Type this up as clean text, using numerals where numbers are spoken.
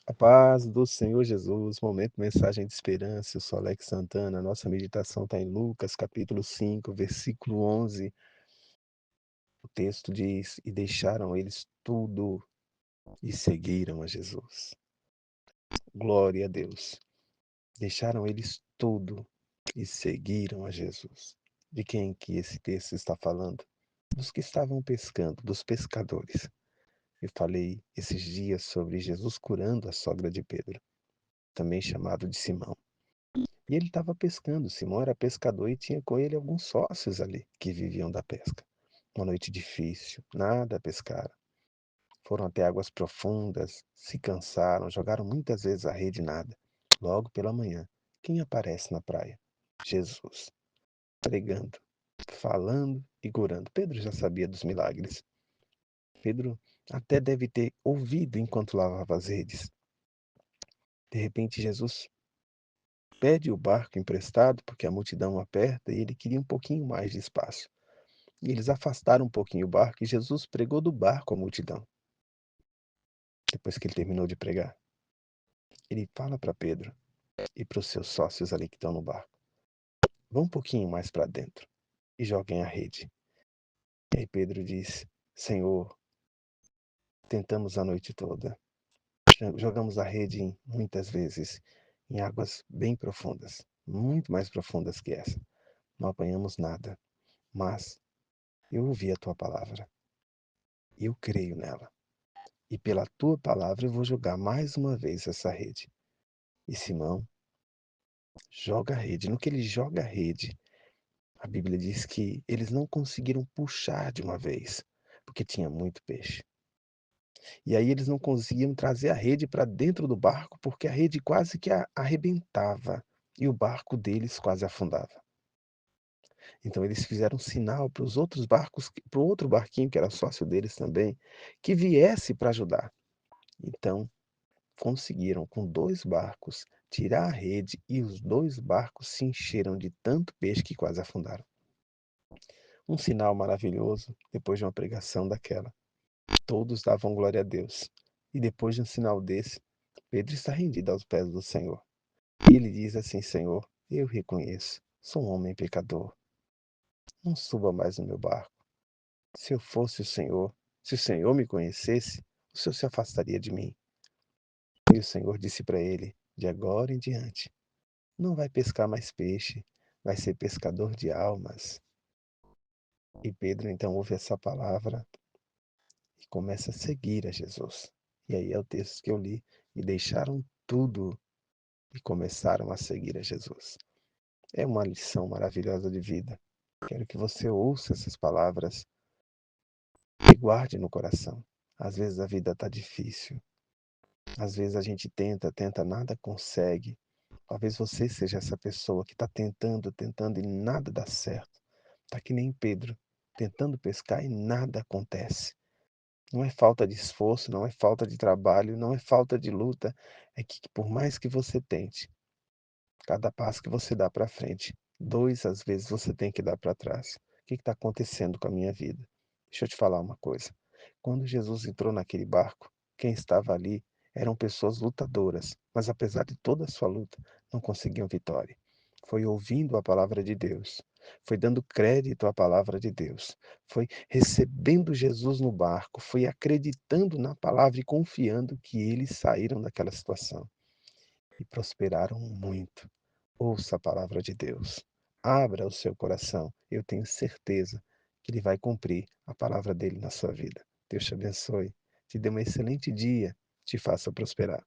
A paz do Senhor Jesus, momento mensagem de esperança, eu sou Alex Santana, nossa meditação está em Lucas capítulo 5, versículo 11, o texto diz, e deixaram eles tudo e seguiram a Jesus. Glória a Deus, deixaram eles tudo e seguiram a Jesus. De quem que esse texto está falando? Dos que estavam pescando, dos pescadores. Eu falei esses dias sobre Jesus curando a sogra de Pedro, também chamado de Simão. E ele estava pescando. Simão era pescador e tinha com ele alguns sócios ali que viviam da pesca. Uma noite difícil, nada pescaram. Foram até águas profundas, se cansaram, jogaram muitas vezes a rede e nada. Logo pela manhã, quem aparece na praia? Jesus, pregando, falando e curando. Pedro já sabia dos milagres. Pedro até deve ter ouvido enquanto lavava as redes. De repente, Jesus pede o barco emprestado, porque a multidão aperta e ele queria um pouquinho mais de espaço. E eles afastaram um pouquinho o barco e Jesus pregou do barco à multidão. Depois que ele terminou de pregar, ele fala para Pedro e para os seus sócios ali que estão no barco: vão um pouquinho mais para dentro e joguem a rede. E aí Pedro diz: Senhor, tentamos a noite toda, jogamos a rede muitas vezes em águas bem profundas, muito mais profundas que essa. Não apanhamos nada, mas eu ouvi a tua palavra. Eu creio nela. E pela tua palavra eu vou jogar mais uma vez essa rede. E Simão joga a rede. No que ele joga a rede, a Bíblia diz que eles não conseguiram puxar de uma vez, porque tinha muito peixe. E aí eles não conseguiam trazer a rede para dentro do barco, porque a rede quase que arrebentava e o barco deles quase afundava. Então eles fizeram um sinal para os outros barcos, para o outro barquinho que era sócio deles também, que viesse para ajudar. Então conseguiram, com 2 barcos, tirar a rede e os 2 barcos se encheram de tanto peixe que quase afundaram. Um sinal maravilhoso depois de uma pregação daquela. Todos davam glória a Deus. E depois de um sinal desse, Pedro está rendido aos pés do Senhor. E ele diz assim: Senhor, eu reconheço, sou um homem pecador. Não suba mais no meu barco. Se eu fosse o Senhor, se o Senhor me conhecesse, o Senhor se afastaria de mim. E o Senhor disse para ele: de agora em diante, não vai pescar mais peixe, vai ser pescador de almas. E Pedro então ouve essa palavra e começa a seguir a Jesus. E aí é o texto que eu li. E deixaram tudo e começaram a seguir a Jesus. É uma lição maravilhosa de vida. Quero que você ouça essas palavras e guarde no coração. Às vezes a vida está difícil. Às vezes a gente tenta, tenta, nada consegue. Talvez você seja essa pessoa que está tentando, tentando e nada dá certo. Está que nem Pedro, tentando pescar e nada acontece. Não é falta de esforço, não é falta de trabalho, não é falta de luta. É que por mais que você tente, cada passo que você dá para frente, 2 às vezes você tem que dar para trás. O que está acontecendo com a minha vida? Deixa eu te falar uma coisa. Quando Jesus entrou naquele barco, quem estava ali eram pessoas lutadoras, mas apesar de toda a sua luta, não conseguiam vitória. Foi ouvindo a palavra de Deus, foi dando crédito à palavra de Deus, foi recebendo Jesus no barco, foi acreditando na palavra e confiando que eles saíram daquela situação e prosperaram muito. Ouça a palavra de Deus. Abra o seu coração. Eu tenho certeza que Ele vai cumprir a palavra dele na sua vida. Deus te abençoe. Te dê um excelente dia. Te faça prosperar.